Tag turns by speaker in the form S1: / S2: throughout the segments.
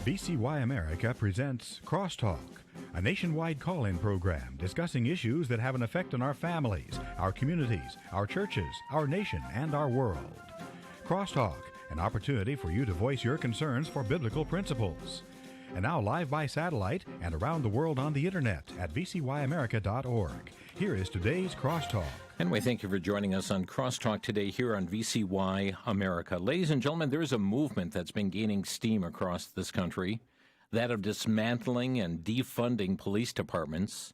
S1: VCY America presents Crosstalk, a nationwide call-in program discussing issues that have an effect on our families, our communities, our churches, our nation, and our world. Crosstalk, an opportunity for you to voice your concerns for biblical principles. And now live by satellite and around the world on the internet at vcyamerica.org. Here is today's Crosstalk.
S2: Anyway, thank you for joining us on Crosstalk today here on VCY America. Ladies and gentlemen, there is a movement that's been gaining steam across this country, that of dismantling and defunding police departments.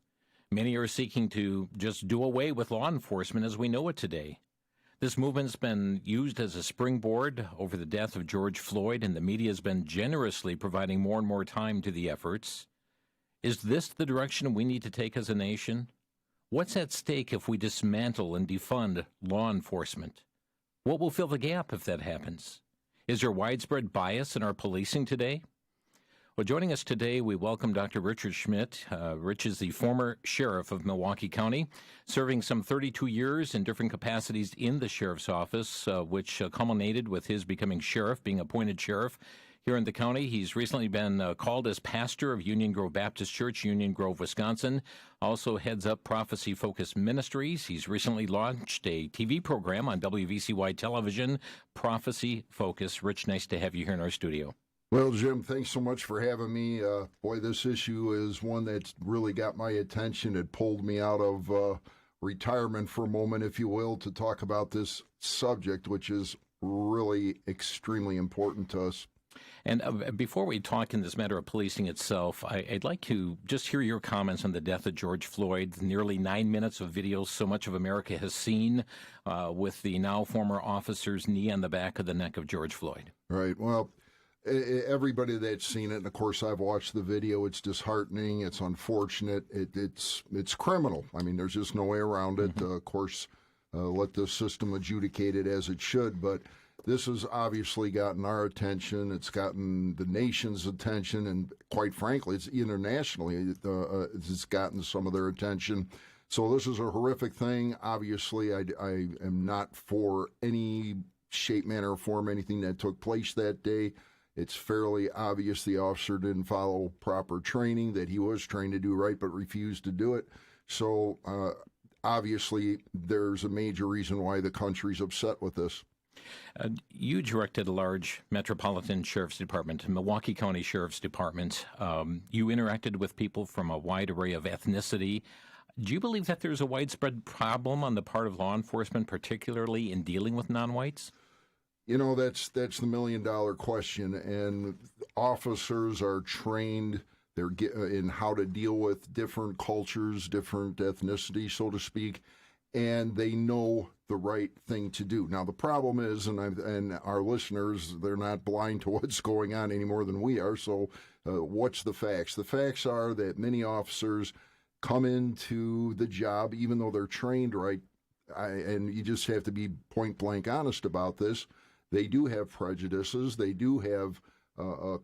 S2: Many are seeking to just do away with law enforcement as we know it today. This movement's been used as a springboard over the death of George Floyd, and the media has been generously providing more and more time to the efforts. Is this the direction we need to take as a nation? What's at stake if we dismantle and defund law enforcement? What will fill the gap if that happens? Is there widespread bias in our policing today? Well, joining us today, we welcome Dr. Richard Schmidt. Rich is the former sheriff of Milwaukee County, serving some 32 years in different capacities in the sheriff's office, which culminated with his becoming sheriff, being appointed sheriff here in the county. He's recently been called as pastor of Union Grove Baptist Church, Union Grove, Wisconsin. Also heads up Prophecy-Focused Ministries. He's recently launched a TV program on WVCY television, Prophecy Focus. Rich, nice to have you here in our studio.
S3: Well, Jim, thanks so much for having me. Boy, this issue is one that's really got my attention. It pulled me out of retirement for a moment, if you will, to talk about this subject, which is really extremely important to us.
S2: And before we talk in this matter of policing itself, I'd like to just hear your comments on the death of George Floyd. Nearly 9 minutes of video so much of America has seen with the now former officer's knee on the back of the neck of George Floyd.
S3: Right. Well, everybody that's seen it, and of course I've watched the video, it's disheartening, it's unfortunate, it's criminal. I mean, there's just no way around it. Of course, let the system adjudicate it as it should, but this has obviously gotten our attention, it's gotten the nation's attention, and quite frankly, it's internationally, it's gotten some of their attention. So this is a horrific thing. Obviously, I am not for any shape, manner, or form anything that took place that day. It's fairly obvious the officer didn't follow proper training, that he was trained to do right but refused to do it. So obviously there's a major reason why the country's upset with this.
S2: You directed a large metropolitan sheriff's department, Milwaukee County Sheriff's Department. You interacted with people from a wide array of ethnicity. Do you believe that there's a widespread problem on the part of law enforcement, particularly in dealing with non-whites?
S3: You know, that's the million-dollar question, and officers are trained in how to deal with different cultures, different ethnicities, so to speak, and they know the right thing to do. Now, the problem is, and our listeners, they're not blind to what's going on any more than we are, so what's the facts? The facts are that many officers come into the job, even though they're trained right, and you just have to be point-blank honest about this. They do have prejudices. They do have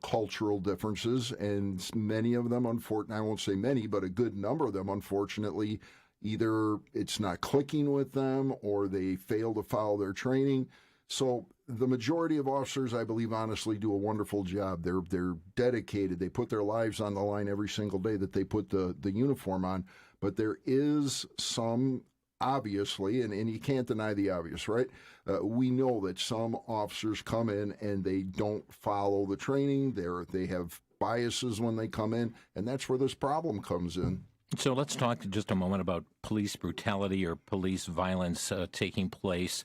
S3: cultural differences, and many of them, unfortunately, I won't say many, but a good number of them, unfortunately, either it's not clicking with them or they fail to follow their training. So the majority of officers, I believe, honestly, do a wonderful job. They're dedicated. They put their lives on the line every single day that they put the uniform on. But there is some, obviously, and you can't deny the obvious, right? We know that some officers come in and they don't follow the training. They have biases when they come in, and that's where this problem comes in.
S2: So let's talk just a moment about police brutality or police violence taking place.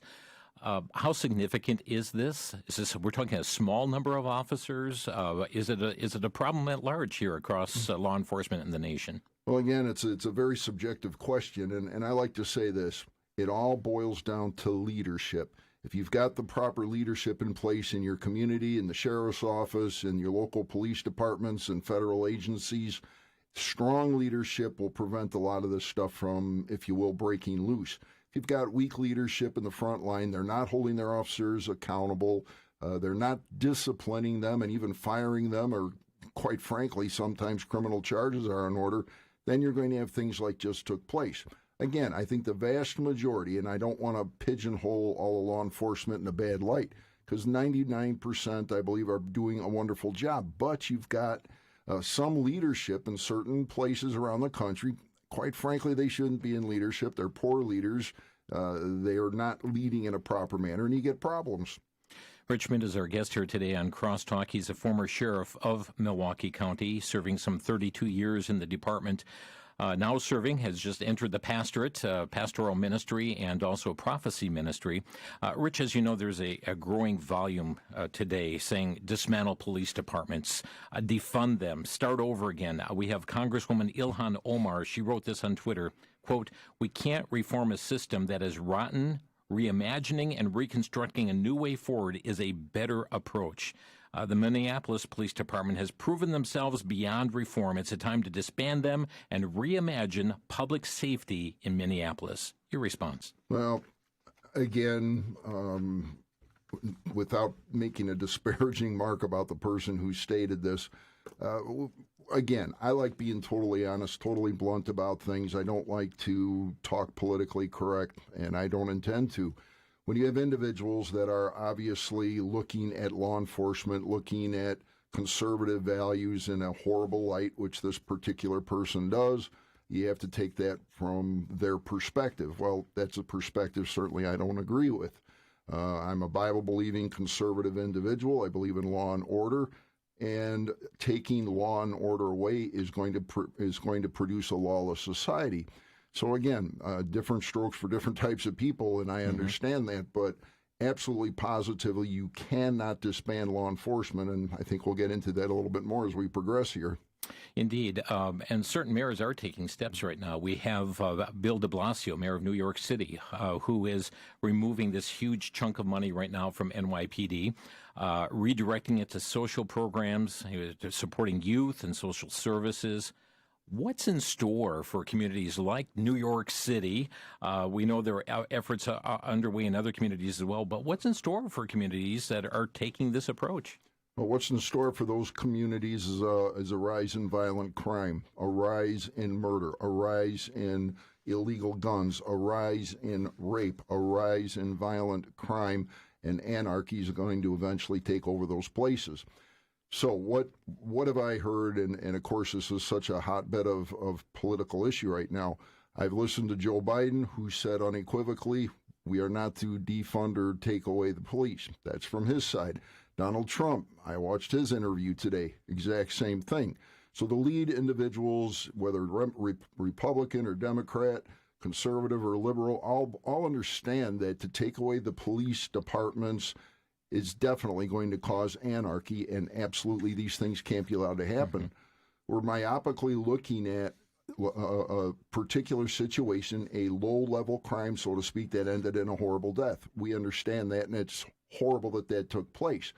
S2: How significant is this? We're talking a small number of officers? Is it a problem at large here across law enforcement in the nation?
S3: Well, again, it's a very subjective question, and I like to say this. It all boils down to leadership. If you've got the proper leadership in place in your community, in the sheriff's office, in your local police departments and federal agencies, strong leadership will prevent a lot of this stuff from, if you will, breaking loose. If you've got weak leadership in the front line, they're not holding their officers accountable, they're not disciplining them and even firing them, or quite frankly, sometimes criminal charges are in order, then you're going to have things like just took place. Again, I think the vast majority, and I don't want to pigeonhole all of law enforcement in a bad light, because 99%, I believe, are doing a wonderful job. But you've got some leadership in certain places around the country. Quite frankly, they shouldn't be in leadership. They're poor leaders. They are not leading in a proper manner, and you get problems.
S2: Richmond is our guest here today on Crosstalk. He's a former sheriff of Milwaukee County, serving some 32 years in the department. Now serving, has just entered the pastorate, pastoral ministry, and also prophecy ministry. Rich, as you know, there's a growing volume today saying dismantle police departments, defund them, start over again. We have Congresswoman Ilhan Omar. She wrote this on Twitter, quote, "We can't reform a system that is rotten. Reimagining and reconstructing a new way forward is a better approach. The Minneapolis Police Department has proven themselves beyond reform. It's a time to disband them and reimagine public safety in Minneapolis." Your response?
S3: Well, again, without making a disparaging mark about the person who stated this, again, I like being totally honest, totally blunt about things. I don't like to talk politically correct, and I don't intend to. When you have individuals that are obviously looking at law enforcement, looking at conservative values in a horrible light, which this particular person does, you have to take that from their perspective. Well, that's a perspective certainly I don't agree with. I'm a Bible-believing conservative individual. I believe in law and order, and taking law and order away is going to produce a lawless society. So again, different strokes for different types of people, and I understand that, but absolutely positively you cannot disband law enforcement, and I think we'll get into that a little bit more as we progress here.
S2: Indeed, and certain mayors are taking steps right now. We have Bill de Blasio, mayor of New York City, who is removing this huge chunk of money right now from NYPD, redirecting it to social programs, supporting youth and social services. What's in store for communities like New York City? We know there are efforts underway in other communities as well, but what's in store for communities that are taking this approach?
S3: Well, what's in store for those communities is a rise in violent crime, a rise in murder, a rise in illegal guns, a rise in rape, a rise in violent crime, and anarchy is going to eventually take over those places. So what have I heard? And of course, this is such a hotbed of political issue right now. I've listened to Joe Biden, who said unequivocally, we are not to defund or take away the police. That's from his side. Donald Trump, I watched his interview today, exact same thing. So the lead individuals, whether Republican or Democrat, conservative or liberal, all understand that to take away the police departments is definitely going to cause anarchy, and absolutely these things can't be allowed to happen. We're myopically looking at a particular situation, a low-level crime, so to speak, that ended in a horrible death. We understand that, and it's horrible that took place.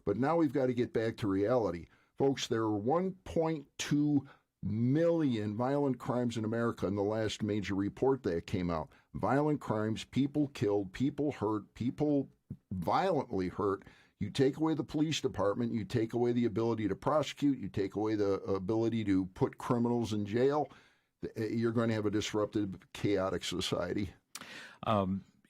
S3: But now we've got to get back to reality. Folks, there are 1.2 million violent crimes in America in the last major report that came out. Violent crimes, people killed, people hurt, people violently hurt. You take away the police department, you take away the ability to prosecute, you take away the ability to put criminals in jail, you're going to have a disrupted, chaotic society.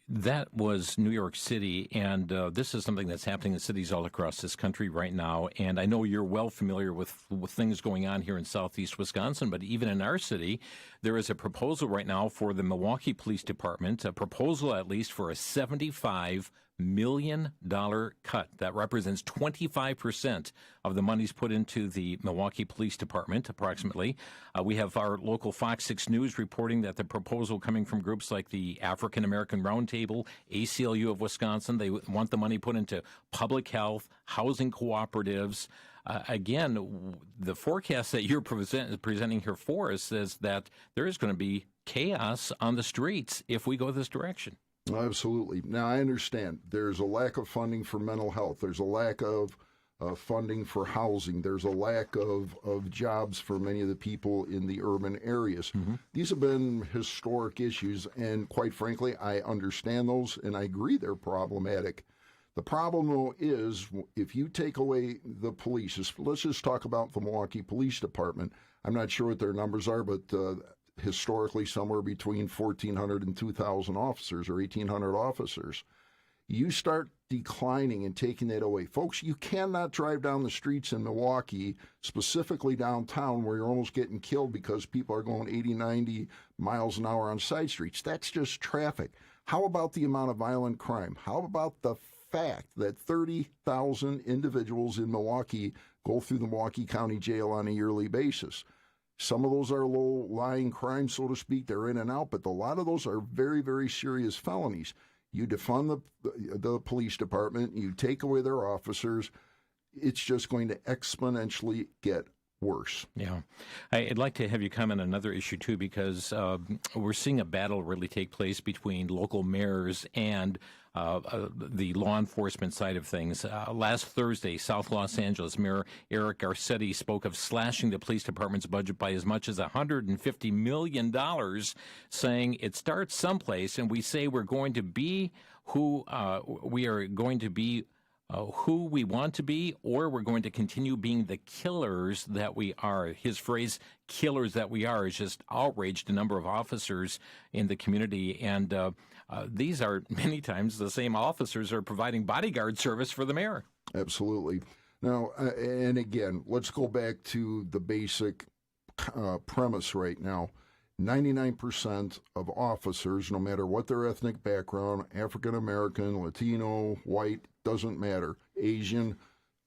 S2: That was New York City, and this is something that's happening in cities all across this country right now. And I know you're well familiar with things going on here in southeast Wisconsin, but even in our city, there is a proposal right now for the Milwaukee Police Department, a proposal at least for a $75 million cut. That represents 25% of the monies put into the Milwaukee Police Department, approximately. We have our local Fox 6 News reporting that the proposal coming from groups like the African American Roundtable, ACLU of Wisconsin, they want the money put into public health, housing cooperatives. Again, the forecast that you're presenting here for us says that there is going to be chaos on the streets if we go this direction.
S3: Absolutely. Now, I understand there's a lack of funding for mental health. There's a lack of funding for housing. There's a lack of jobs for many of the people in the urban areas. These have been historic issues, and quite frankly, I understand those, and I agree they're problematic. The problem, though, is if you take away the police, let's just talk about the Milwaukee Police Department. I'm not sure what their numbers are, but historically somewhere between 1,400 and 2,000 officers or 1,800 officers. You start declining and taking that away. Folks, you cannot drive down the streets in Milwaukee, specifically downtown, where you're almost getting killed because people are going 80, 90 miles an hour on side streets. That's just traffic. How about the amount of violent crime? How about the fact that 30,000 individuals in Milwaukee go through the Milwaukee County Jail on a yearly basis? Some of those are low-lying crimes, so to speak. They're in and out, but a lot of those are very, very serious felonies. You defund the police department, you take away their officers, it's just going to exponentially get worse.
S2: Yeah. I'd like to have you comment on another issue, too, because we're seeing a battle really take place between local mayors and the law enforcement side of things. Last Thursday, South Los Angeles Mayor Eric Garcetti spoke of slashing the police department's budget by as much as $150 million, saying it starts someplace, and we say we're going to be who we are going to be, who we want to be, or we're going to continue being the killers that we are. His phrase, killers that we are, has just outraged a number of officers in the community, and these are many times the same officers are providing bodyguard service for the mayor.
S3: Absolutely. Now, and again, let's go back to the basic premise right now. 99% of officers, no matter what their ethnic background, African American, Latino, white, doesn't matter, Asian,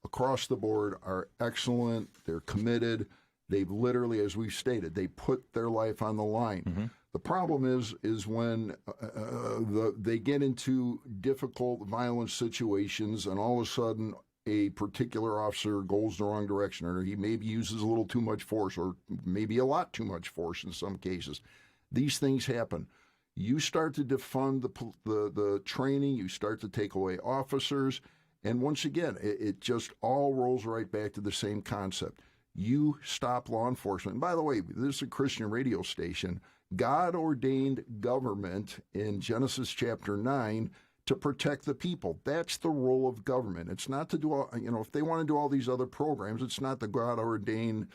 S3: across the board are excellent. They're committed. They've literally, as we've stated, they put their life on the line. Mm-hmm. The problem is when they get into difficult, violent situations, and all of a sudden a particular officer goes the wrong direction, or he maybe uses a little too much force, or maybe a lot too much force in some cases. These things happen. You start to defund the training, you start to take away officers, and once again, it just all rolls right back to the same concept. You stop law enforcement. And by the way, this is a Christian radio station. God ordained government in Genesis chapter 9 to protect the people. That's the role of government. It's not to do all, if they want to do all these other programs, it's not the God ordained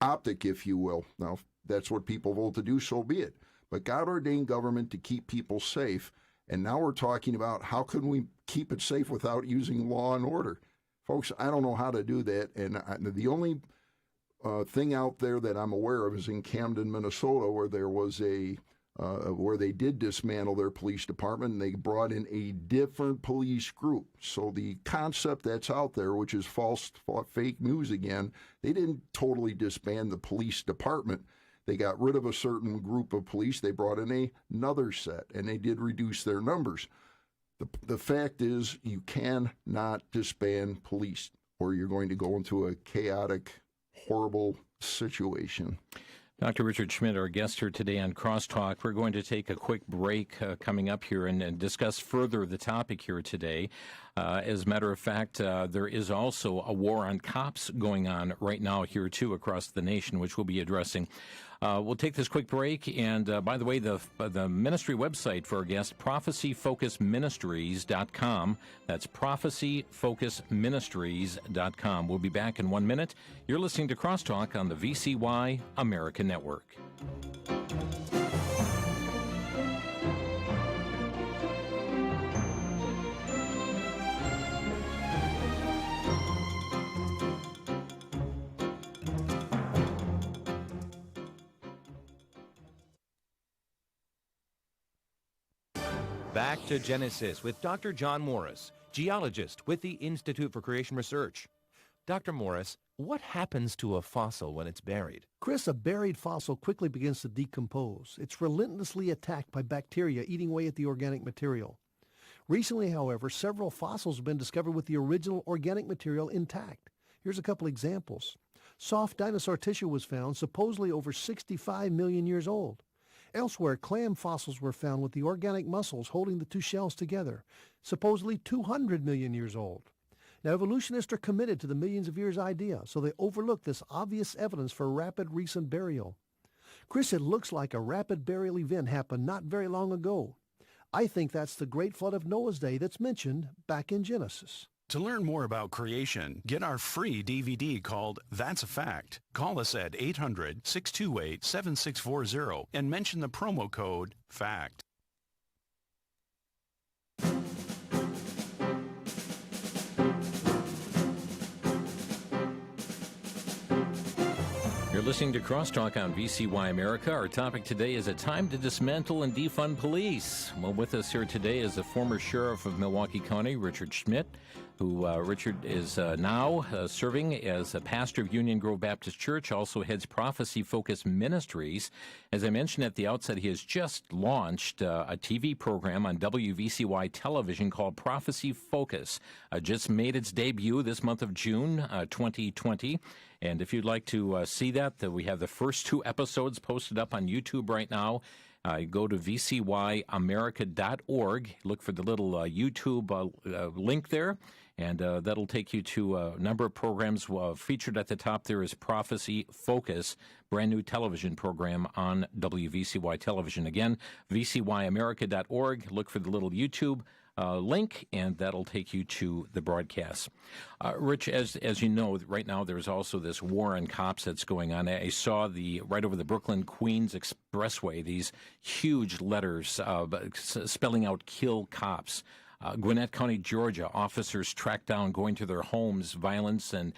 S3: optic, if you will. Now, if that's what people vote to do, so be it. But God ordained government to keep people safe. And now we're talking about how can we keep it safe without using law and order. Folks, I don't know how to do that. And the only thing out there that I'm aware of is in Camden, Minnesota, where there was where they did dismantle their police department, and they brought in a different police group. So the concept that's out there, which is fake news again, they didn't totally disband the police department. They got rid of a certain group of police. They brought in another set, and they did reduce their numbers. The fact is, you cannot disband police, or you're going to go into a chaotic, horrible situation.
S2: Dr. Richard Schmidt, our guest here today on Crosstalk. We're going to take a quick break coming up here and discuss further the topic here today. As a matter of fact, there is also a war on cops going on right now here, too, across the nation, which we'll be addressing. We'll take this quick break. And by the way, the ministry website for our guest, prophecyfocusministries.com. That's prophecyfocusministries.com. We'll be back in 1 minute. You're listening to Crosstalk on the VCY America Network.
S4: Back to Genesis with Dr. John Morris, geologist with the Institute for Creation Research. Dr. Morris, what happens to a fossil when it's buried?
S5: Chris, a buried fossil quickly begins to decompose. It's relentlessly attacked by bacteria eating away at the organic material. Recently, however, several fossils have been discovered with the original organic material intact. Here's a couple examples. Soft dinosaur tissue was found, supposedly over 65 million years old. Elsewhere, clam fossils were found with the organic muscles holding the two shells together, supposedly 200 million years old. Now, evolutionists are committed to the millions of years idea, so they overlook this obvious evidence for rapid recent burial. Chris, it looks like a rapid burial event happened not very long ago. I think that's the great flood of Noah's day that's mentioned back in Genesis.
S6: To learn more about creation, get our free DVD called That's a Fact. Call us at 800-628-7640 and mention the promo code FACT.
S2: You're listening to Crosstalk on VCY America. Our topic today is a time to dismantle and defund police. Well, with us here today is the former sheriff of Milwaukee County, Richard Schmidt, who Richard is now serving as a pastor of Union Grove Baptist Church, also heads Prophecy Focus Ministries. As I mentioned at the outset, he has just launched a TV program on WVCY television called Prophecy Focus. Just made its debut this month of June 2020. And if you'd like to see that, we have the first 2 episodes posted up on YouTube right now. Go to vcyamerica.org, look for the little YouTube link there, and that'll take you to a number of programs. Featured at the top there is Prophecy Focus, brand new television program on WVCY television. Again, vcyamerica.org, look for the little YouTube link, and that'll take you to the broadcast. Rich, as you know, right now there's also this war on cops that's going on. I saw right over the Brooklyn-Queens Expressway, these huge letters spelling out "Kill Cops." Gwinnett County, Georgia, officers tracked down, going to their homes. Violence and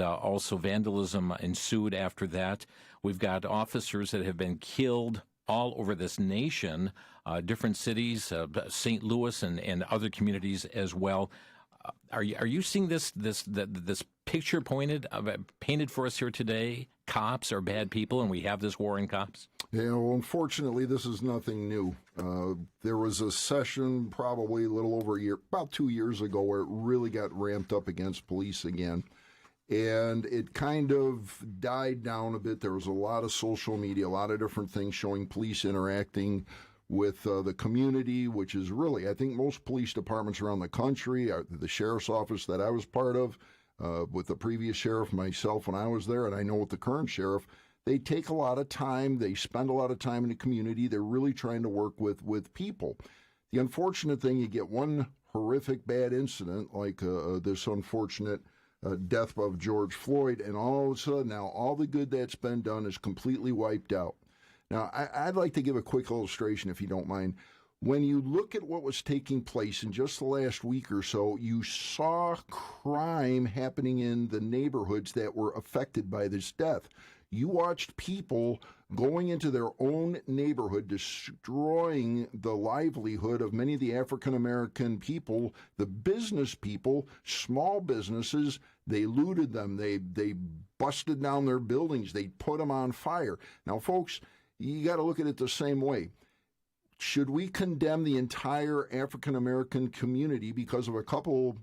S2: also vandalism ensued after that. We've got officers that have been killed all over this nation, different cities, St. Louis and other communities as well. Are you seeing this picture painted for us here today? Cops are bad people, and we have this war in cops?
S3: Yeah, well, unfortunately, this is nothing new. There was a session probably a little over a year, about 2 years ago, where it really got ramped up against police again. And it kind of died down a bit. There was a lot of social media, a lot of different things showing police interacting with the community, which is really, I think most police departments around the country, the sheriff's office that I was part of, with the previous sheriff, myself when I was there, and I know with the current sheriff, they take a lot of time. They spend a lot of time in the community. They're really trying to work with people. The unfortunate thing, you get one horrific bad incident like this unfortunate death of George Floyd, and all of a sudden now all the good that's been done is completely wiped out. Now, I'd like to give a quick illustration, if you don't mind. When you look at what was taking place in just the last week or so, you saw crime happening in the neighborhoods that were affected by this death. You watched people going into their own neighborhood, destroying the livelihood of many of the African-American people, the business people, small businesses. They looted them. They busted down their buildings. They put them on fire. Now, folks, you got to look at it the same way. Should we condemn the entire African-American community because of a couple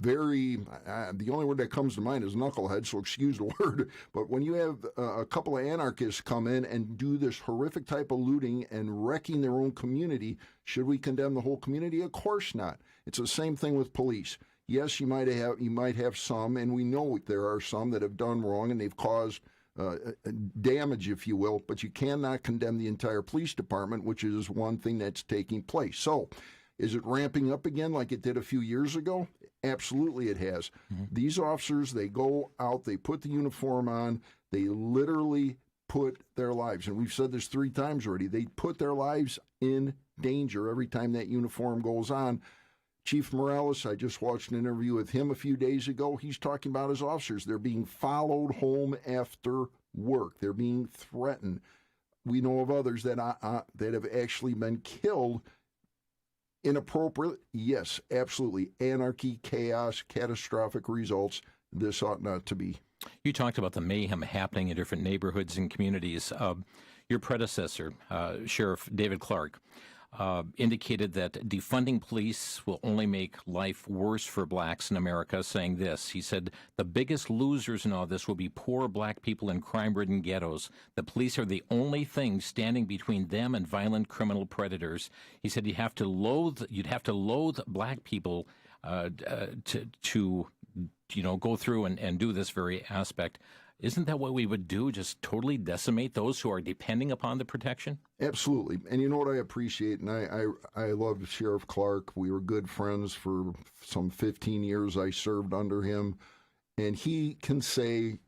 S3: the only word that comes to mind is knucklehead, so excuse the word, but when you have a couple of anarchists come in and do this horrific type of looting and wrecking their own community, should we condemn the whole community? Of course not. It's the same thing with police. Yes, you might have some, and we know there are some that have done wrong and they've caused damage, if you will, but you cannot condemn the entire police department, which is one thing that's taking place. So, is it ramping up again like it did a few years ago? Absolutely it has. Mm-hmm. These officers, they go out, they put the uniform on, they literally put their lives, and we've said this 3 times already, they put their lives in danger every time that uniform goes on. Chief Morales, I just watched an interview with him a few days ago. He's talking about his officers. They're being followed home after work. They're being threatened. We know of others that have actually been killed. Inappropriate? Yes, absolutely. Anarchy, chaos, catastrophic results. This ought not to be.
S2: You talked about the mayhem happening in different neighborhoods and communities. Your predecessor, Sheriff David Clark, indicated that defunding police will only make life worse for blacks in America, saying this. He said, the biggest losers in all this will be poor black people in crime-ridden ghettos. The police are the only thing standing between them and violent criminal predators. He said you'd have to loathe black people to go through and do this very aspect. Isn't that what we would do, just totally decimate those who are depending upon the protection?
S3: Absolutely. And you know what I appreciate, and I love Sheriff Clark. We were good friends for some 15 years. I served under him, and he can say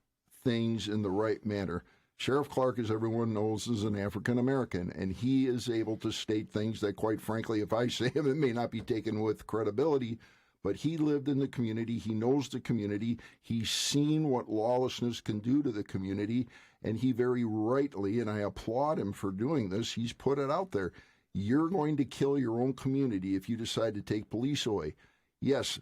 S3: things in the right manner. Sheriff Clark, as everyone knows, is an African-American, and he is able to state things that, quite frankly, if I say them, it may not be taken with credibility, but he lived in the community. He knows the community. He's seen what lawlessness can do to the community, and he very rightly, and I applaud him for doing this, he's put it out there. You're going to kill your own community if you decide to take police away. Yes,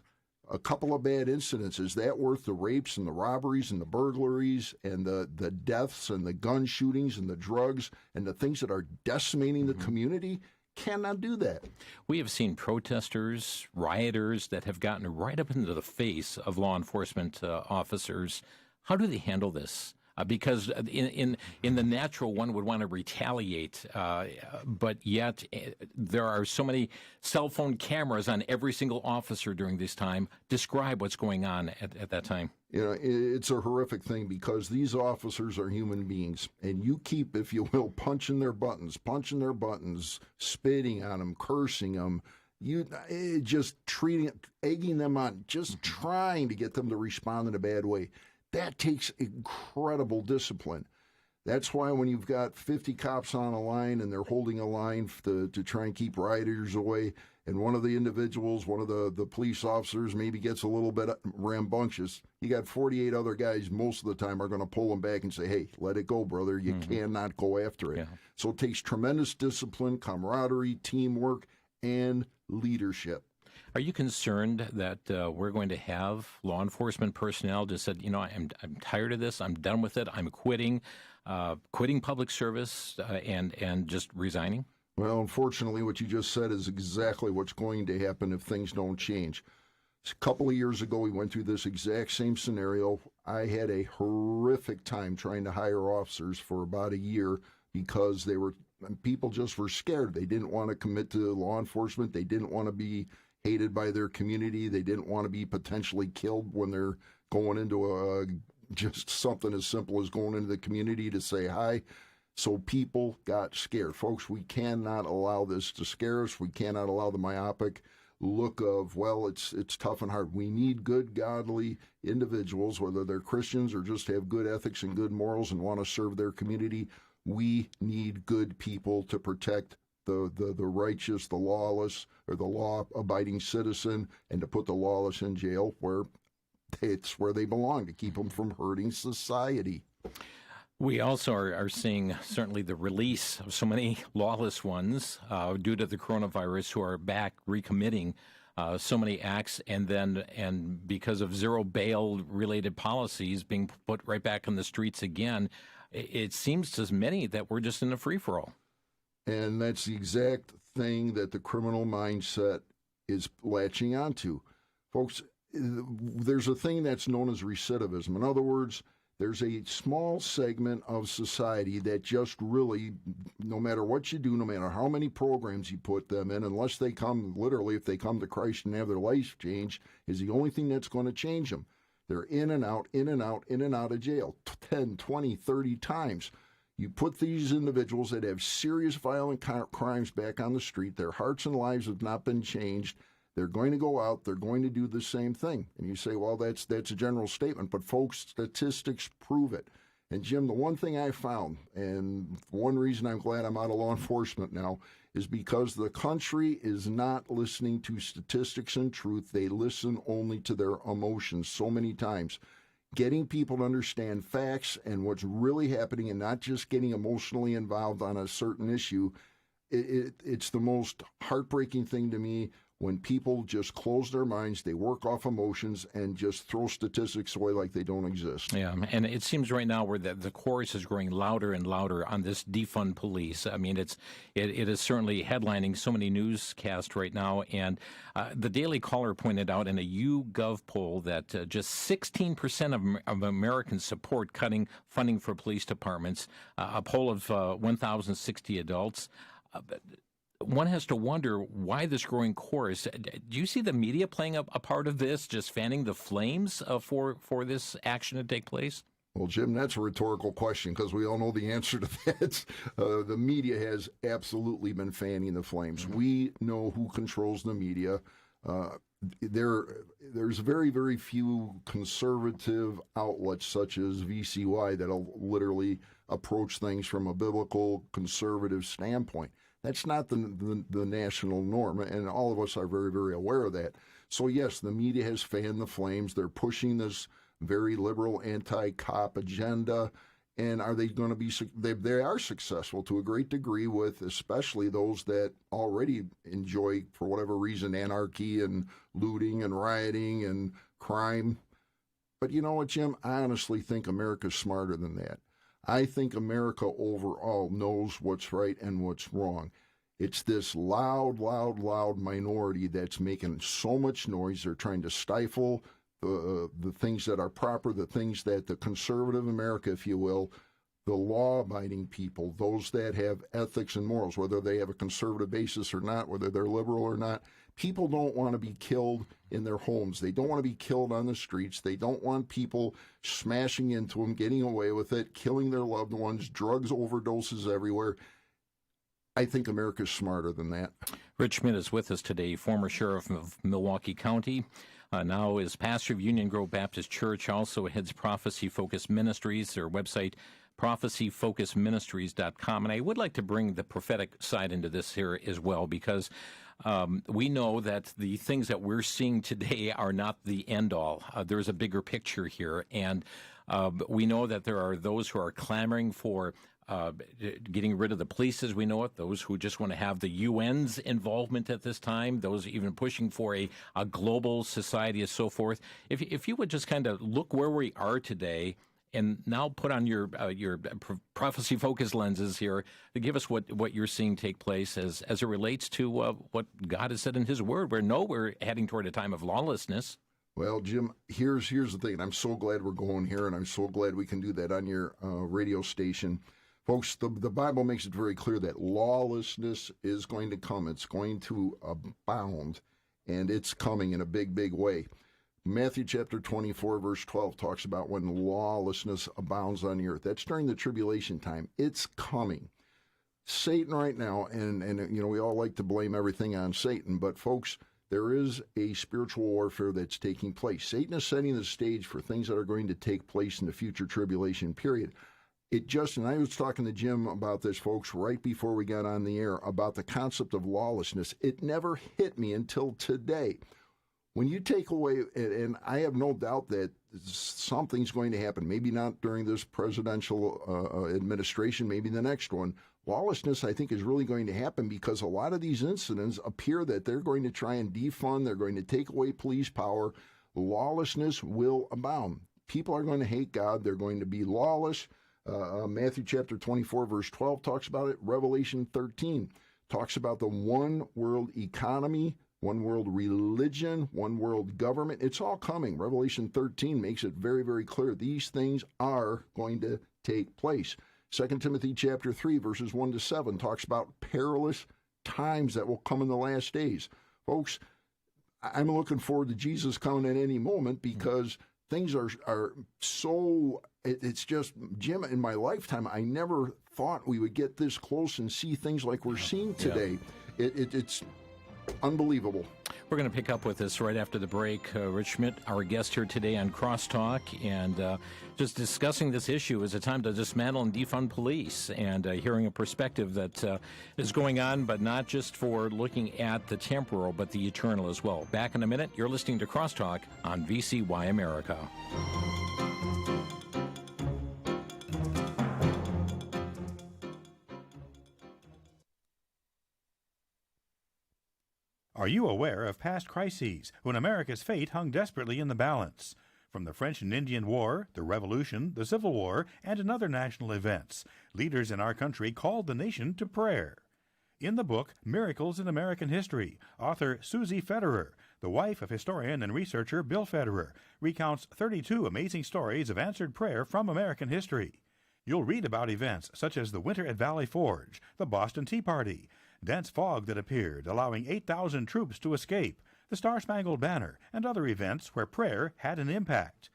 S3: a couple of bad incidents. Is that worth the rapes and the robberies and the burglaries and the deaths and the gun shootings and the drugs and the things that are decimating the community? Cannot do that.
S2: We have seen protesters, rioters that have gotten right up into the face of law enforcement officers. How do they handle this? Because in the natural, one would want to retaliate, but yet there are so many cell phone cameras on every single officer during this time. Describe what's going on at that time.
S3: You know, it's a horrific thing because these officers are human beings, and you keep, if you will, punching their buttons, spitting on them, cursing them, just egging them on, just trying to get them to respond in a bad way. That takes incredible discipline. That's why when you've got 50 cops on a line and they're holding a line to try and keep rioters away, and one of the individuals, one of the police officers maybe gets a little bit rambunctious, you got 48 other guys most of the time are going to pull him back and say, hey, let it go, brother. You cannot go after it. Yeah. So it takes tremendous discipline, camaraderie, teamwork, and leadership.
S2: Are you concerned that we're going to have law enforcement personnel just said, you know, I'm tired of this, I'm done with it, I'm quitting public service and just resigning?
S3: Well, unfortunately, what you just said is exactly what's going to happen if things don't change. A couple of years ago, we went through this exact same scenario. I had a horrific time trying to hire officers for about a year because people just were scared. They didn't want to commit to law enforcement. They didn't want to be hated by their community. They didn't want to be potentially killed when they're going into just something as simple as going into the community to say hi. So people got scared. Folks, we cannot allow this to scare us. We cannot allow the myopic look of, well, it's tough and hard. We need good, godly individuals, whether they're Christians or just have good ethics and good morals and want to serve their community. We need good people to protect the righteous, the lawless, or the law-abiding citizen, and to put the lawless in jail where it's where they belong, to keep them from hurting society.
S2: We also are seeing certainly the release of so many lawless ones due to the coronavirus who are back recommitting so many acts, and because of zero bail related policies being put right back on the streets again. It seems to many that we're just in a free-for-all.
S3: And that's the exact thing that the criminal mindset is latching onto. Folks, there's a thing that's known as recidivism. In other words, there's a small segment of society that just really, no matter what you do, no matter how many programs you put them in, unless they come, literally, if they come to Christ and have their life changed, is the only thing that's going to change them. They're in and out, in and out, in and out of jail 10, 20, 30 times. You put these individuals that have serious violent crimes back on the street, their hearts and lives have not been changed, they're going to go out, they're going to do the same thing. And you say, well, that's a general statement, but folks, statistics prove it. And Jim, the one thing I found, and one reason I'm glad I'm out of law enforcement now, is because the country is not listening to statistics and truth. They listen only to their emotions so many times. Getting people to understand facts and what's really happening and not just getting emotionally involved on a certain issue, it's the most heartbreaking thing to me when people just close their minds, they work off emotions, and just throw statistics away like they don't exist.
S2: Yeah, and it seems right now where the chorus is growing louder and louder on this defund police. I mean, it is certainly headlining so many newscasts right now, and the Daily Caller pointed out in a YouGov poll that just 16% of Americans support cutting funding for police departments, a poll of 1,060 adults. One has to wonder why this growing chorus. Do you see the media playing a part of this, just fanning the flames for this action to take place?
S3: Well, Jim, that's a rhetorical question because we all know the answer to that. The media has absolutely been fanning the flames. Mm-hmm. We know who controls the media. There's very, very few conservative outlets such as VCY that'll literally approach things from a biblical conservative standpoint. That's not the national norm, and all of us are very, very aware of that. So, yes, the media has fanned the flames. They're pushing this very liberal anti-cop agenda, and are they going to be? They are successful to a great degree with especially those that already enjoy, for whatever reason, anarchy and looting and rioting and crime. But you know what, Jim? I honestly think America's smarter than that. I think America overall knows what's right and what's wrong. It's this loud minority that's making so much noise. They're trying to stifle the things that are proper, the things that the conservative America, if you will, the law-abiding people, those that have ethics and morals, whether they have a conservative basis or not, whether they're liberal or not. People don't want to be killed in their homes. They don't want to be killed on the streets. They don't want people smashing into them, getting away with it, killing their loved ones, drugs overdoses everywhere. I think America's smarter than that.
S2: Rich Schmidt is with us today, former sheriff of Milwaukee County. Now is pastor of Union Grove Baptist Church, also heads Prophecy Focus Ministries, their website, prophecyfocusministries.com. And I would like to bring the prophetic side into this here as well, because we know that the things that we're seeing today are not the end all. There's a bigger picture here. And we know that there are those who are clamoring for getting rid of the police as we know it, those who just want to have the UN's involvement at this time, those even pushing for a global society and so forth. If you would just kind of look where we are today and now put on your prophecy focus lenses here to give us what you're seeing take place as it relates to what God has said in his word. We're heading toward a time of lawlessness.
S3: Well, Jim, here's the thing. I'm so glad we're going here, and I'm so glad we can do that on your radio station. Folks, the Bible makes it very clear that lawlessness is going to come. It's going to abound, and it's coming in a big, big way. Matthew chapter 24, verse 12 talks about when lawlessness abounds on the earth. That's during the tribulation time. It's coming. Satan right now, and you know, we all like to blame everything on Satan, but folks, there is a spiritual warfare that's taking place. Satan is setting the stage for things that are going to take place in the future tribulation period. And I was talking to Jim about this, folks, right before we got on the air, about the concept of lawlessness. It never hit me until today. When you take away, and I have no doubt that something's going to happen, maybe not during this presidential administration, maybe the next one, lawlessness, I think, is really going to happen because a lot of these incidents appear that they're going to try and defund, they're going to take away police power. Lawlessness will abound. People are going to hate God. They're going to be lawless. Matthew chapter 24, verse 12 talks about it. Revelation 13 talks about the one world economy, one world religion, one world government. It's all coming. Revelation 13 makes it very, very clear. These things are going to take place. 2 Timothy chapter 3, verses 1 to 7 talks about perilous times that will come in the last days. Folks, I'm looking forward to Jesus coming at any moment because things are so, it's just, Jim, in my lifetime, I never thought we would get this close and see things like we're seeing today. Yeah. It's unbelievable.
S2: We're going to pick up with this right after the break. Rich Schmidt, our guest here today on Crosstalk, and just discussing this issue is a time to dismantle and defund police, and hearing a perspective that is going on, but not just for looking at the temporal, but the eternal as well. Back in a minute. You're listening to Crosstalk on VCY America.
S1: Are you aware of past crises when America's fate hung desperately in the balance? From the French and Indian War, the Revolution, the Civil War, and other national events, leaders in our country called the nation to prayer. In the book Miracles in American History, author Susie Federer, the wife of historian and researcher Bill Federer, recounts 32 amazing stories of answered prayer from American history. You'll read about events such as the winter at Valley Forge, the Boston Tea Party, dense fog that appeared, allowing 8,000 troops to escape, the Star-Spangled Banner, and other events where prayer had an impact.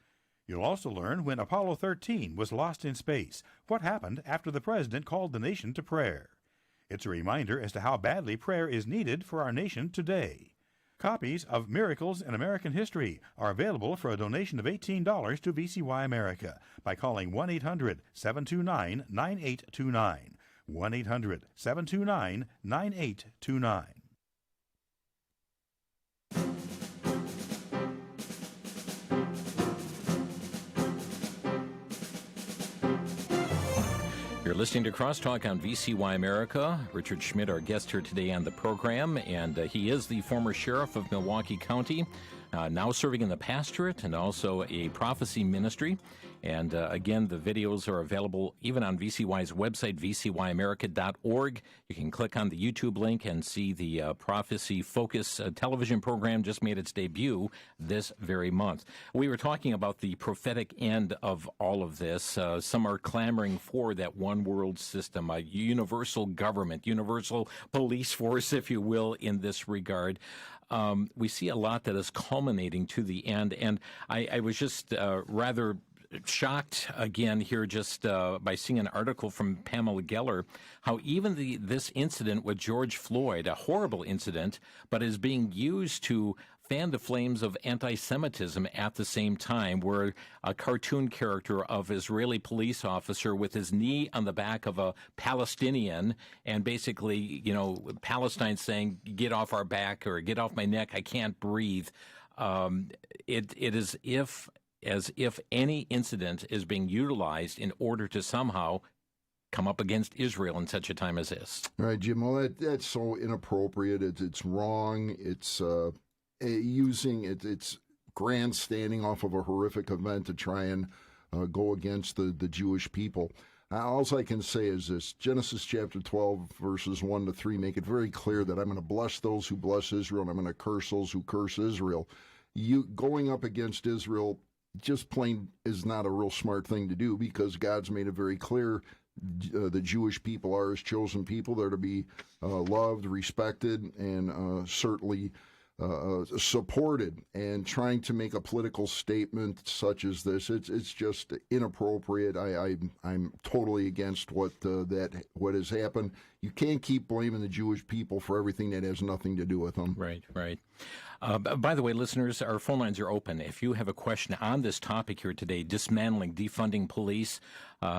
S1: You'll also learn when Apollo 13 was lost in space, what happened after the president called the nation to prayer. It's a reminder as to how badly prayer is needed for our nation today. Copies of Miracles in American History are available for a donation of $18 to VCY America by calling 1-800-729-9829. 1-800-729-9829.
S2: You're listening to Crosstalk on VCY America. Richard Schmidt, our guest here today on the program, and he is the former sheriff of Milwaukee County, now serving in the pastorate and also a prophecy ministry. And again, the videos are available even on VCY's website, vcyamerica.org. You can click on the YouTube link and see the Prophecy Focus television program just made its debut this very month. We were talking about the prophetic end of all of this. Some are clamoring for that one world system, a universal government, universal police force, if you will, in this regard. We see a lot that is culminating to the end, and I was just rather shocked again here just by seeing an article from Pamela Geller, how even this incident with George Floyd, a horrible incident, but is being used to fan the flames of anti-Semitism at the same time, where a cartoon character of Israeli police officer with his knee on the back of a Palestinian and basically, Palestine saying, get off our back or get off my neck, I can't breathe. It is as if any incident is being utilized in order to somehow come up against Israel in such a time as this.
S3: All right, Jim, well, that's so inappropriate. It's wrong. It's it's grandstanding off of a horrific event to try and go against the Jewish people. All I can say is this: Genesis chapter 12, verses 1 to 3 make it very clear that I'm going to bless those who bless Israel, and I'm going to curse those who curse Israel. You going up against Israel just plain is not a real smart thing to do, because God's made it very clear the Jewish people are His chosen people. They're to be loved, respected, and certainly supported. And trying to make a political statement such as this, it's just inappropriate. I'm totally against what has happened. You can't keep blaming the Jewish people for everything that has nothing to do with them.
S2: Right. By the way, listeners, our phone lines are open. If you have a question on this topic here today, dismantling, defunding police,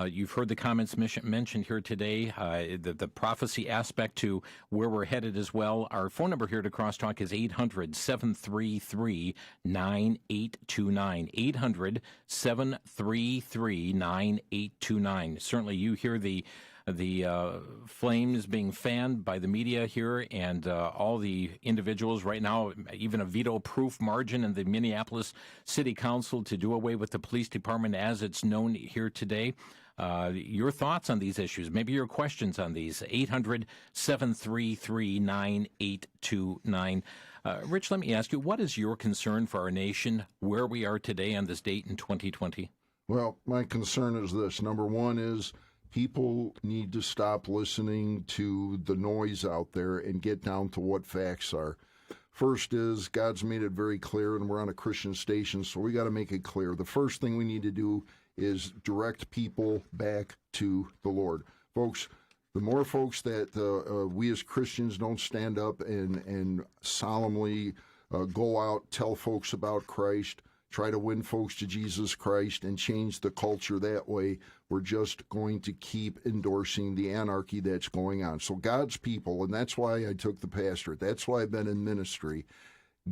S2: you've heard the comments mentioned here today, the prophecy aspect to where we're headed as well. Our phone number here to Crosstalk is 800-733-9829, 800-733-9829. Certainly you hear the flames being fanned by the media here, and all the individuals right now, even a veto-proof margin in the Minneapolis City Council to do away with the police department as it's known here today. Your thoughts on these issues, maybe your questions on these, 800-733-9829. Rich, let me ask you, what is your concern for our nation, where we are today on this date in 2020?
S3: Well, my concern is this. Number one is people need to stop listening to the noise out there and get down to what facts are. First is, God's made it very clear, and we're on a Christian station, so we got to make it clear. The first thing we need to do is direct people back to the Lord. Folks, the more folks that we as Christians don't stand up and solemnly go out, tell folks about Christ, try to win folks to Jesus Christ and change the culture that way, we're just going to keep endorsing the anarchy that's going on. So God's people, and that's why I took the pastorate, that's why I've been in ministry,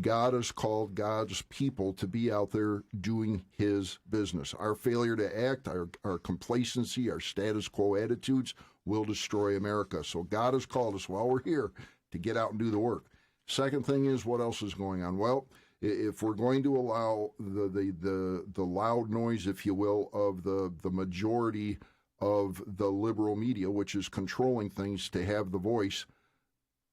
S3: God has called God's people to be out there doing His business. Our failure to act, our complacency, our status quo attitudes will destroy America. So God has called us while we're here to get out and do the work. Second thing is, what else is going on? Well, if we're going to allow the loud noise, if you will, of the majority of the liberal media, which is controlling things, to have the voice,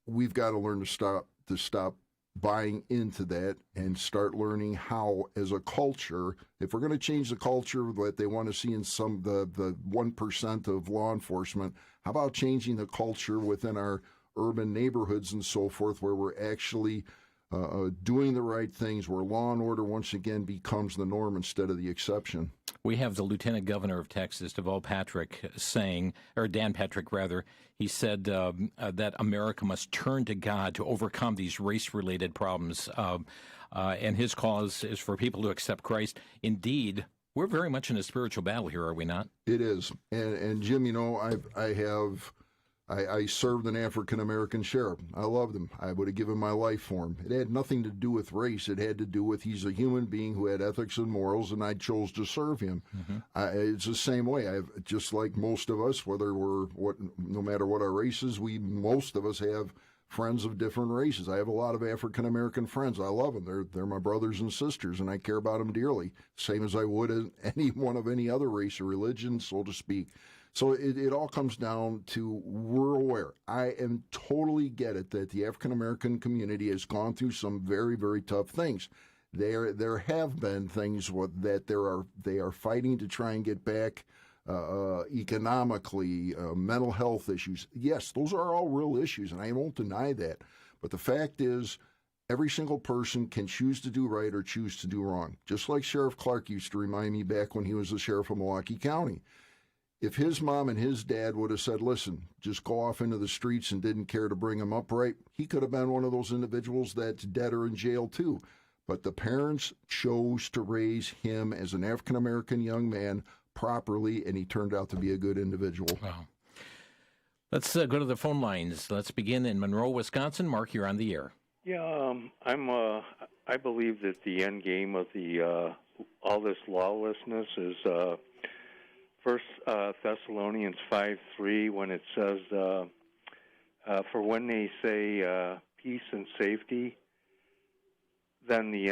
S3: we've got to learn to stop buying into that and start learning how, as a culture, if we're going to change the culture that they want to see in some the 1% of law enforcement, how about changing the culture within our urban neighborhoods and so forth, where we're actually doing the right things, where law and order once again becomes the norm instead of the exception.
S2: We have the Lieutenant Governor of Texas, Dan Patrick, he said that America must turn to God to overcome these race-related problems. And his cause is for people to accept Christ. Indeed, we're very much in a spiritual battle here, are we not?
S3: It is. And Jim, I have I served an African-American sheriff. I loved him. I would have given my life for him. It had nothing to do with race. It had to do with he's a human being who had ethics and morals, and I chose to serve him. It's the same way. Just like most of us, no matter what our race is, most of us have friends of different races. I have a lot of African-American friends. I love them. They're my brothers and sisters, and I care about them dearly, same as I would anyone of any other race or religion, so to speak. So it all comes down to we're aware. I totally get it that the African-American community has gone through some very, very tough things. There have been things that they are fighting to try and get back economically, mental health issues. Yes, those are all real issues, and I won't deny that. But the fact is, every single person can choose to do right or choose to do wrong. Just like Sheriff Clark used to remind me back when he was the sheriff of Milwaukee County. If his mom and his dad would have said, listen, just go off into the streets and didn't care to bring him up right, he could have been one of those individuals that's dead or in jail too. But the parents chose to raise him as an African-American young man properly, and he turned out to be a good individual.
S2: Wow. Let's go to the phone lines. Let's begin in Monroe, Wisconsin. Mark, you're on the air.
S7: Yeah, I believe that the end game of all this lawlessness is First Thessalonians 5:3, when it says, for when they say peace and safety, then the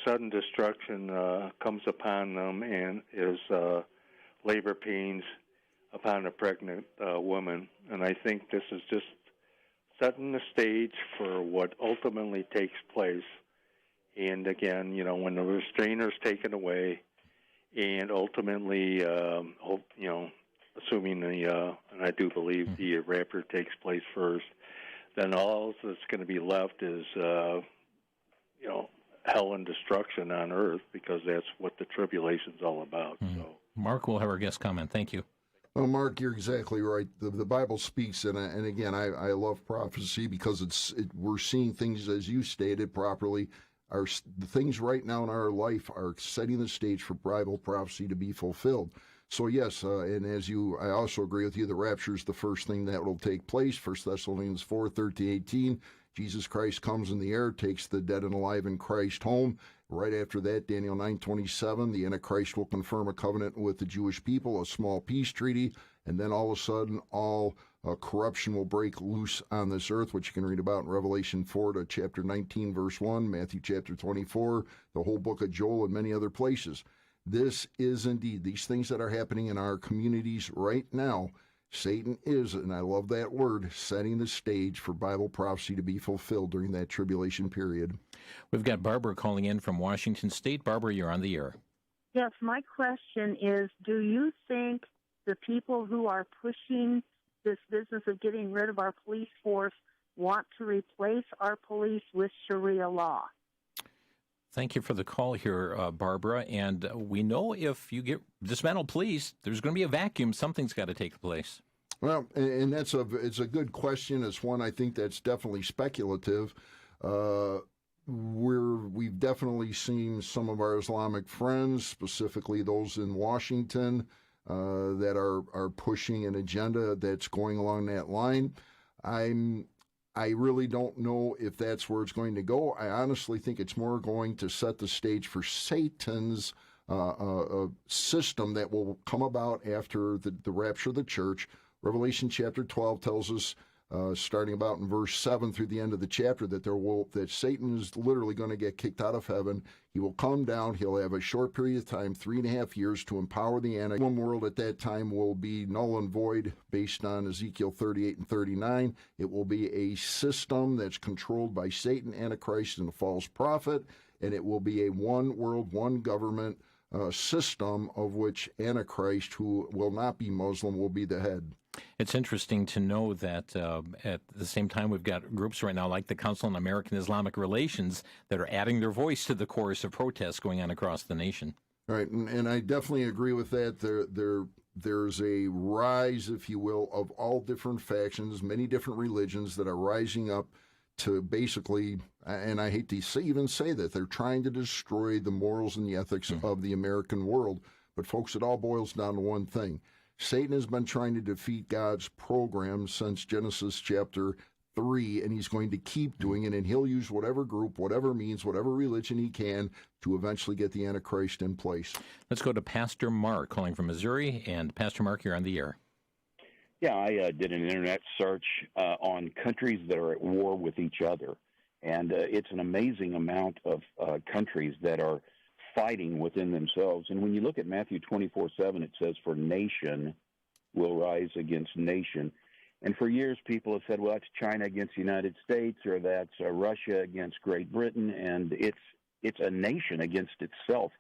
S7: sudden destruction comes upon them, and is labor pains upon a pregnant woman. And I think this is just setting the stage for what ultimately takes place. And again, when the restrainer's taken away, and ultimately, assuming and I do believe the rapture takes place first, then all that's going to be left is, hell and destruction on earth, because that's what the tribulation's all about. So,
S2: Mark, we'll have our guest comment. Thank you.
S3: Well, Mark, you're exactly right. The Bible speaks, and again, I love prophecy because we're seeing things, as you stated properly. The things right now in our life are setting the stage for Bible prophecy to be fulfilled. So yes, and I also agree with you, the rapture is the first thing that will take place. 1 Thessalonians 4:13-18, Jesus Christ comes in the air, takes the dead and alive in Christ home. Right after that, Daniel 9:27, the Antichrist will confirm a covenant with the Jewish people, a small peace treaty, and then all of a sudden, all corruption will break loose on this earth, which you can read about in Revelation 4 to chapter 19, verse 1, Matthew chapter 24, the whole book of Joel, and many other places. This is indeed, these things that are happening in our communities right now, Satan is, and I love that word, setting the stage for Bible prophecy to be fulfilled during that tribulation period.
S2: We've got Barbara calling in from Washington State. Barbara, you're on the air.
S8: Yes, my question is, do you think the people who are pushing this business of getting rid of our police force want to replace our police with Sharia law?
S2: Thank you for the call here, Barbara. And we know if you dismantle police, there's going to be a vacuum. Something's got to take place.
S3: Well, and it's a good question. It's one I think that's definitely speculative. We've definitely seen some of our Islamic friends, specifically those in Washington, that are pushing an agenda that's going along that line. I really don't know if that's where it's going to go. I honestly think it's more going to set the stage for Satan's system that will come about after the rapture of the church. Revelation chapter 12 tells us, starting about in verse 7 through the end of the chapter, that Satan is literally going to get kicked out of heaven. He will come down. He'll have a short period of time, 3.5 years, to empower the Antichrist. One world at that time will be null and void based on Ezekiel 38 and 39. It will be a system that's controlled by Satan, Antichrist, and a false prophet, and it will be a one world, one government system of which Antichrist, who will not be Muslim, will be the head.
S2: It's interesting to know that at the same time we've got groups right now like the Council on American Islamic Relations that are adding their voice to the chorus of protests going on across the nation.
S3: Right, and I definitely agree with that. There's a rise, if you will, of all different factions, many different religions that are rising up to basically, and I hate to even say that, they're trying to destroy the morals and the ethics of the American world. But folks, it all boils down to one thing. Satan has been trying to defeat God's program since Genesis chapter 3, and he's going to keep doing it, and he'll use whatever group, whatever means, whatever religion he can to eventually get the Antichrist in place.
S2: Let's go to Pastor Mark calling from Missouri. And Pastor Mark, you're on the air.
S9: Yeah, I did an internet search on countries that are at war with each other, and it's an amazing amount of countries that are fighting within themselves. And when you look at Matthew 24:7, it says, "For nation will rise against nation." And for years, people have said, well, that's China against the United States, or that's Russia against Great Britain, and it's a nation against itself.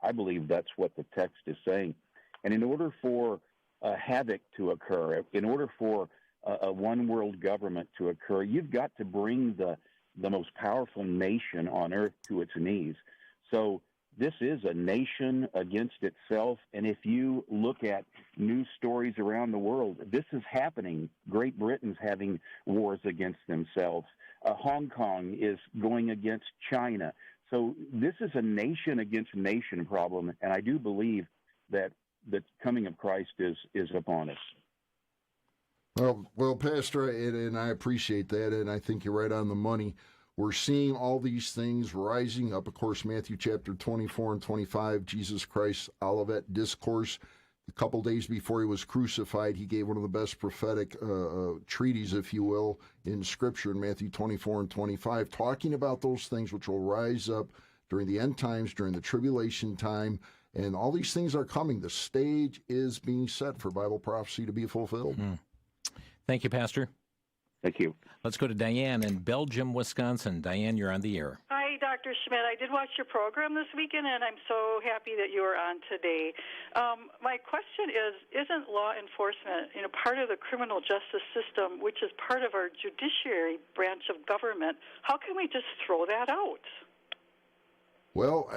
S9: I believe that's what the text is saying. And in order for havoc to occur, in order for a one-world government to occur, you've got to bring the most powerful nation on earth to its knees. So this is a nation against itself, and if you look at news stories around the world, this is happening. Great Britain's having wars against themselves. Hong Kong is going against China. So this is a nation against nation problem, and I do believe that the coming of Christ is upon us.
S3: Well, Pastor, and I appreciate that, and I think you're right on the money. We're seeing all these things rising up. Of course, Matthew chapter 24 and 25, Jesus Christ's Olivet Discourse. A couple days before he was crucified, he gave one of the best prophetic treaties, if you will, in Scripture in Matthew 24 and 25, talking about those things which will rise up during the end times, during the tribulation time, and all these things are coming. The stage is being set for Bible prophecy to be fulfilled.
S2: Thank you, Pastor.
S9: Thank you.
S2: Let's go to Diane in Belgium, Wisconsin. Diane, you're on the air.
S10: Hi, Dr. Schmidt. I did watch your program this weekend, and I'm so happy that you are on today. My question is, isn't law enforcement, part of the criminal justice system, which is part of our judiciary branch of government? How can we just throw that out?
S3: Well,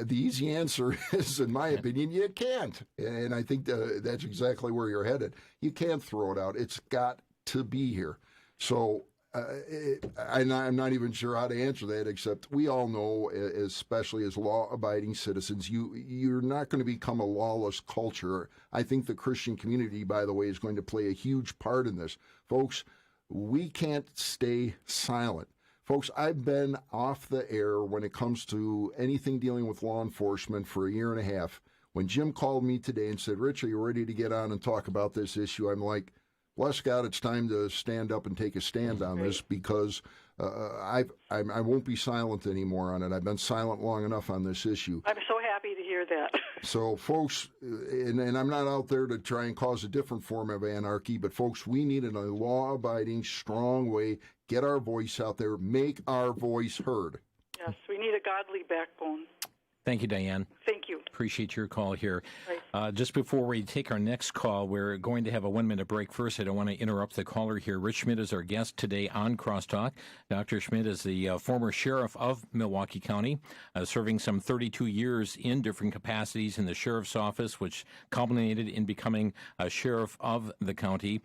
S3: the easy answer is, in my opinion, you can't. And I think that's exactly where you're headed. You can't throw it out. It's got to be here. So I'm not even sure how to answer that, except we all know, especially as law-abiding citizens, you're not going to become a lawless culture. I think the Christian community, by the way, is going to play a huge part in this. Folks, we can't stay silent. Folks, I've been off the air when it comes to anything dealing with law enforcement for a year and a half. When Jim called me today and said, Rich, are you ready to get on and talk about this issue? I'm like, bless God, it's time to stand up and take a stand on this, because I won't be silent anymore on it. I've been silent long enough on this issue.
S10: I'm so happy to hear that.
S3: So, folks, and I'm not out there to try and cause a different form of anarchy, but, folks, we need in a law-abiding, strong way, get our voice out there, make our voice heard.
S10: Yes, we need a godly backbone.
S2: Thank you, Diane.
S10: Thank you.
S2: Appreciate your call here.
S10: Right.
S2: Just before we take our next call, we're going to have a 1-minute break. First, I don't want to interrupt the caller here. Rich Schmidt is our guest today on Crosstalk. Dr. Schmidt is the former sheriff of Milwaukee County, serving some 32 years in different capacities in the sheriff's office, which culminated in becoming a sheriff of the county.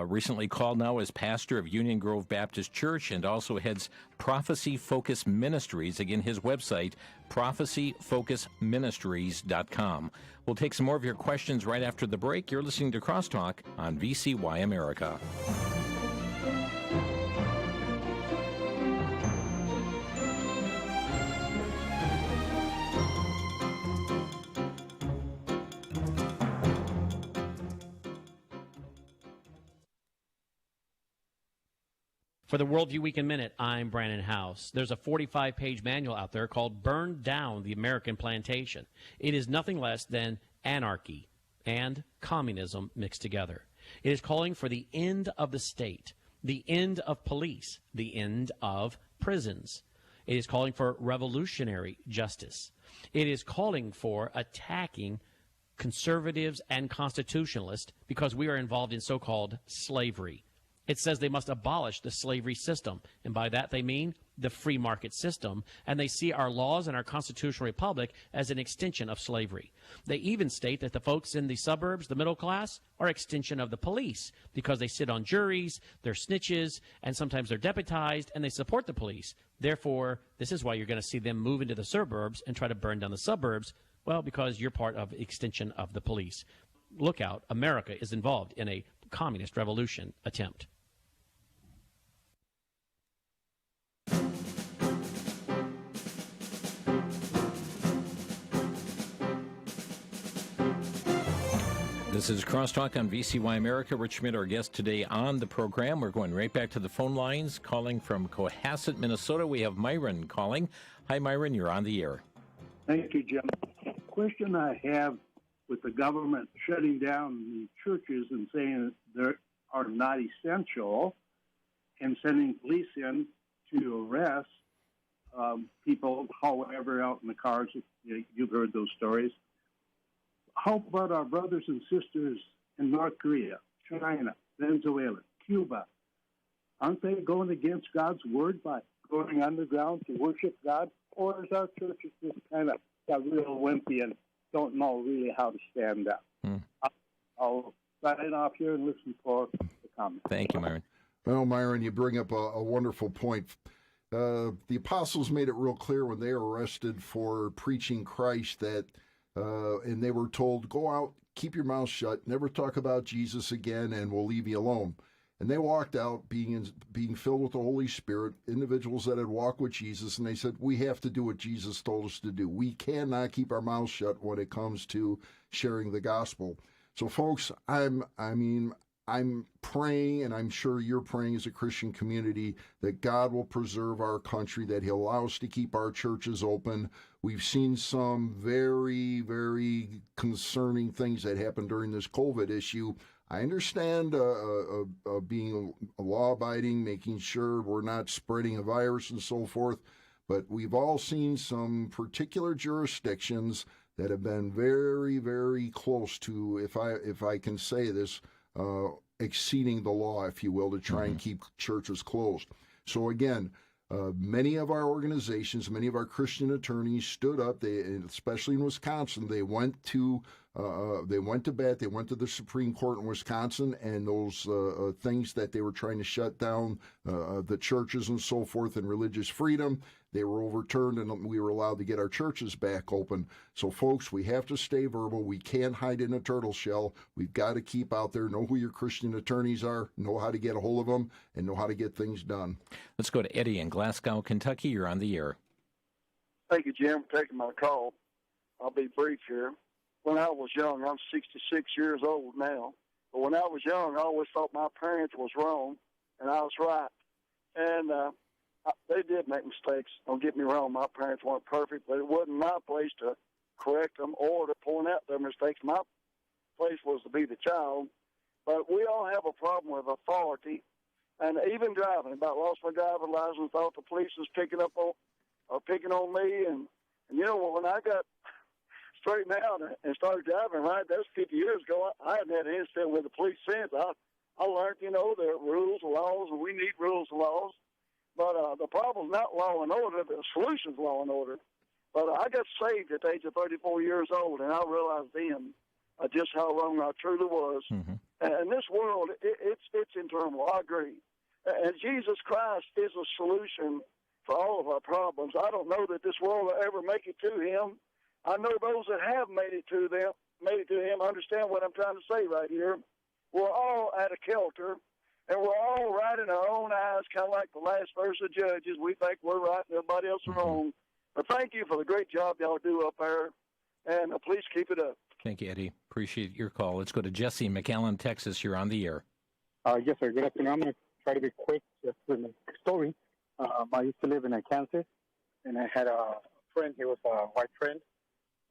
S2: Recently called now as pastor of Union Grove Baptist Church, and also heads Prophecy Focus Ministries. Again, his website, prophecyfocusministries.com. We'll take some more of your questions right after the break. You're listening to Crosstalk on VCY America.
S11: For the Worldview Week in Minute, I'm Brandon House. There's a 45-page manual out there called Burn Down the American Plantation. It is nothing less than anarchy and communism mixed together. It is calling for the end of the state, the end of police, the end of prisons. It is calling for revolutionary justice. It is calling for attacking conservatives and constitutionalists because we are involved in so-called slavery. It says they must abolish the slavery system, and by that they mean the free market system, and they see our laws and our constitutional republic as an extension of slavery. They even state that the folks in the suburbs, the middle class, are extension of the police because they sit on juries, they're snitches, and sometimes they're deputized, and they support the police. Therefore, this is why you're going to see them move into the suburbs and try to burn down the suburbs, well, because you're part of extension of the police. look out, America is involved in a communist revolution attempt.
S2: This is Crosstalk on VCY America. Rich Schmidt, our guest today on the program. We're going right back to the phone lines. Calling from Cohasset, Minnesota, we have Myron calling. Hi, Myron. You're on the air.
S12: Thank you, Jim. Question I have with the government shutting down the churches and saying they are not essential and sending police in to arrest people, however, out in the cars. You've heard those stories. How about our brothers and sisters in North Korea, China, Venezuela, Cuba? Aren't they going against God's word by going underground to worship God? Or is our churches just kind of got real wimpy and don't know really how to stand up? I'll sign off here and listen for the comments.
S2: Thank you, Myron.
S3: Well, Myron, you bring up a wonderful point. The apostles made it real clear when they were arrested for preaching Christ that and they were told, go out, keep your mouth shut, never talk about Jesus again, and we'll leave you alone. And they walked out being filled with the Holy Spirit, individuals that had walked with Jesus, and they said, we have to do what Jesus told us to do. We cannot keep our mouths shut when it comes to sharing the gospel. So, folks, I'm praying, and I'm sure you're praying as a Christian community, that God will preserve our country, that He'll allow us to keep our churches open. We've seen some very, very concerning things that happened during this COVID issue. I understand being law-abiding, making sure we're not spreading a virus and so forth, but we've all seen some particular jurisdictions that have been very, very close to, if I can say this, exceeding the law, if you will, to try and keep churches closed. So again, many of our organizations, many of our Christian attorneys stood up. They, especially in Wisconsin, they went to bat. They went to the Supreme Court in Wisconsin, and those things that they were trying to shut down the churches and so forth and religious freedom, they were overturned, and we were allowed to get our churches back open. So, folks, we have to stay verbal. We can't hide in a turtle shell. We've got to keep out there, know who your Christian attorneys are, know how to get a hold of them, and know how to get things done. Let's go to Eddie in Glasgow, Kentucky. You're on the air.
S13: Thank you, Jim, for taking my call. I'll be brief here. When I was young, I'm 66 years old now, but when I was young, I always thought my parents was wrong, and I was right. And they did make mistakes. Don't get me wrong, my parents weren't perfect, but it wasn't my place to correct them or to point out their mistakes. My place was to be the child. But we all have a problem with authority, and even driving. About lost my driver's license, thought the police was picking on me, and you know, when I got straightened out and started driving right, that was 50 years ago. I hadn't had an incident with the police since. I learned, you know, there are rules and laws, and we need rules and laws. But the problem's not law and order. The solution's law and order. But I got saved at the age of 34 years old, and I realized then just how wrong I truly was. And this world, it's in turmoil. I agree. And Jesus Christ is a solution for all of our problems. I don't know that this world will ever make it to Him. I know those that have made it to Him, understand what I'm trying to say right here. We're all at a kilter, and we're all right in our own eyes, kind of like the last verse of Judges. We think we're right and everybody else is wrong. But thank you for the great job y'all do up there, and please keep it up.
S2: Thank you, Eddie. Appreciate your call. Let's go to Jesse in McAllen, Texas. You're on the air.
S14: Yes, sir. Good afternoon. I'm going to try to be quick just with my story. I used to live in Kansas, and I had a friend. He was a white friend.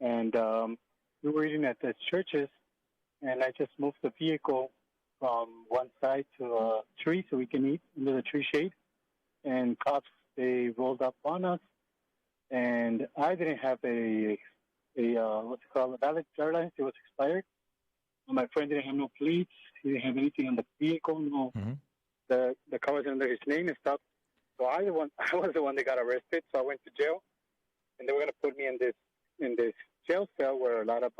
S14: And we were eating at the churches, and I just moved the vehicle from one side to a tree so we can eat under the tree shade. And cops, they rolled up on us, and I didn't have a valid driver's license. It was expired. And my friend didn't have no plates. He didn't have anything on the vehicle. No, the car was under his name and stuff. So I was the one that got arrested. So I went to jail, and they were going to put me in this jail cell where a lot of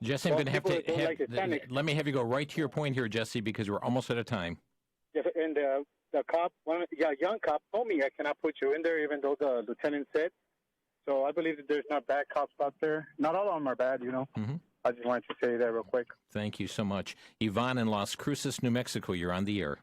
S2: Jesse, I'm going to have to let me have you go right to your point here, Jesse, because we're almost out of time.
S14: Yes, and the cop, young cop, told me I cannot put you in there, even though the lieutenant said. So I believe that there's not bad cops out there. Not all of them are bad, you know. I just wanted to say that real quick.
S2: Thank you so much. Yvonne in Las Cruces, New Mexico, you're on the air.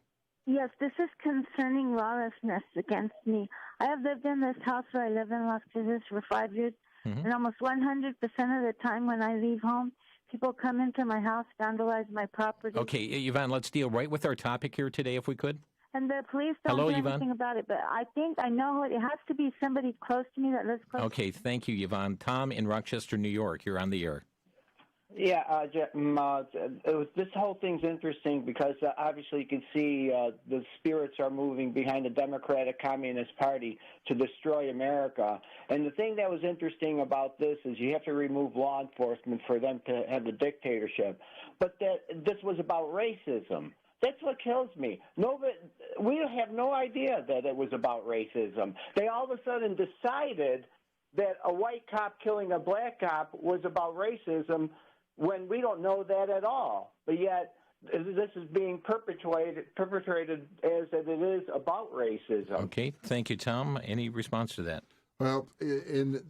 S15: Yes, this is concerning lawlessness against me. I have lived in this house where I live in Las Cruces for 5 years, and almost 100% of the time when I leave home, people come into my house, vandalize my property.
S2: Okay, Yvonne, let's deal right with our topic here today, if we could.
S15: And the police don't do anything about it, but I know it has to be somebody close to me that lives close.
S2: Okay, thank you, Yvonne. Tom in Rochester, New York, you're on the air.
S16: Yeah, this whole thing's interesting because obviously you can see the spirits are moving behind the Democratic Communist Party to destroy America. And the thing that was interesting about this is you have to remove law enforcement for them to have the dictatorship. But this was about racism. That's what kills me. We have no idea that it was about racism. They all of a sudden decided that a white cop killing a black cop was about racism when we don't know that at all. But yet this is being perpetrated as that it is about racism.
S2: Okay, thank you, Tom. Any response to that?
S3: Well, and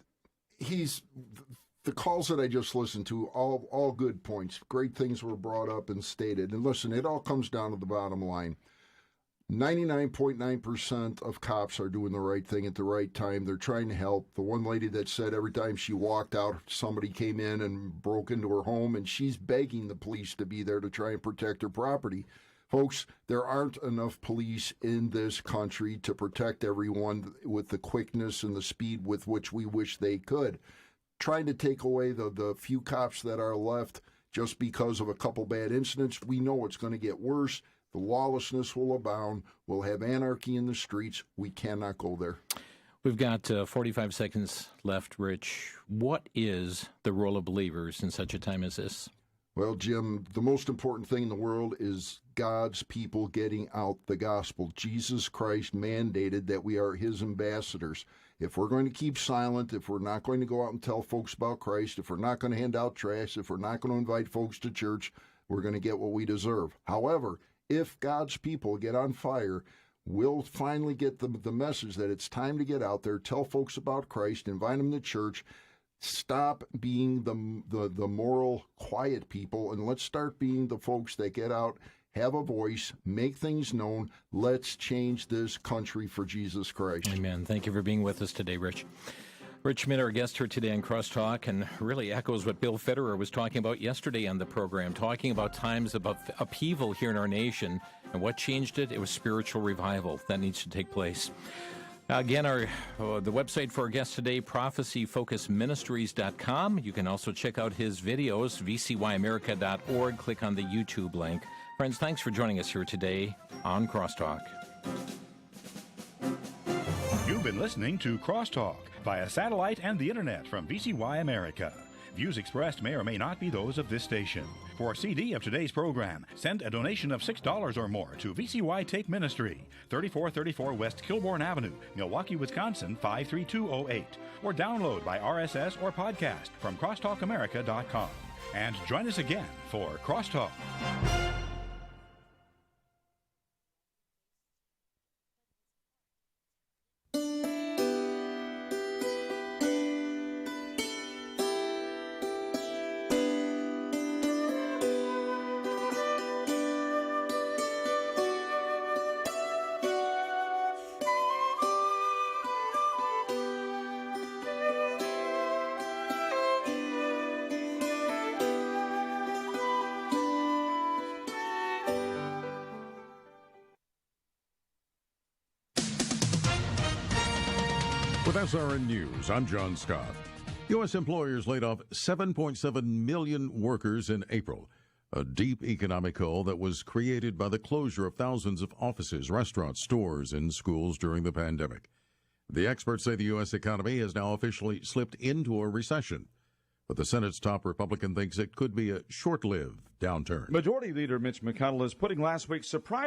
S3: the calls that I just listened to, all good points. Great things were brought up and stated. And listen, it all comes down to the bottom line. 99.9% of cops are doing the right thing at the right time. They're trying to help. The one lady that said every time she walked out, somebody came in and broke into her home, and she's begging the police to be there to try and protect her property. Folks, there aren't enough police in this country to protect everyone with the quickness and the speed with which we wish they could. Trying to take away the few cops that are left just because of a couple bad incidents, we know it's going to get worse. The lawlessness will abound. We'll have anarchy in the streets. We cannot go there.
S2: We've got 45 seconds left, Rich. What is the role of believers in such a time as this?
S3: Well, Jim, the most important thing in the world is God's people getting out the gospel. Jesus Christ mandated that we are his ambassadors. If we're going to keep silent, if we're not going to go out and tell folks about Christ, if we're not going to hand out trash, if we're not going to invite folks to church, we're going to get what we deserve. However, if God's people get on fire, we'll finally get the message that it's time to get out there, tell folks about Christ, invite them to church, stop being the moral, quiet people, and let's start being the folks that get out, have a voice, make things known. Let's change this country for Jesus Christ.
S2: Amen. Thank you for being with us today, Rich. Rich Schmidt, our guest here today on Crosstalk, and really echoes what Bill Federer was talking about yesterday on the program, talking about times of upheaval here in our nation. And what changed it? It was spiritual revival that needs to take place. Again, the website for our guest today, prophecyfocusministries.com. You can also check out his videos, vcyamerica.org. Click on the YouTube link. Friends, thanks for joining us here today on Crosstalk.
S1: You've been listening to Crosstalk via satellite and the internet from VCY America. Views expressed may or may not be those of this station. For a CD of today's program, send a donation of $6 or more to VCY Tape Ministry, 3434 West Kilbourne Avenue, Milwaukee, Wisconsin, 53208, or download by RSS or podcast from CrosstalkAmerica.com. And join us again for Crosstalk.
S17: With SRN News, I'm John Scott. U.S. employers laid off 7.7 million workers in April, a deep economic hole that was created by the closure of thousands of offices, restaurants, stores, and schools during the pandemic. The experts say the U.S. economy has now officially slipped into a recession, but the Senate's top Republican thinks it could be a short-lived downturn.
S18: Majority Leader Mitch McConnell is putting last week's surprise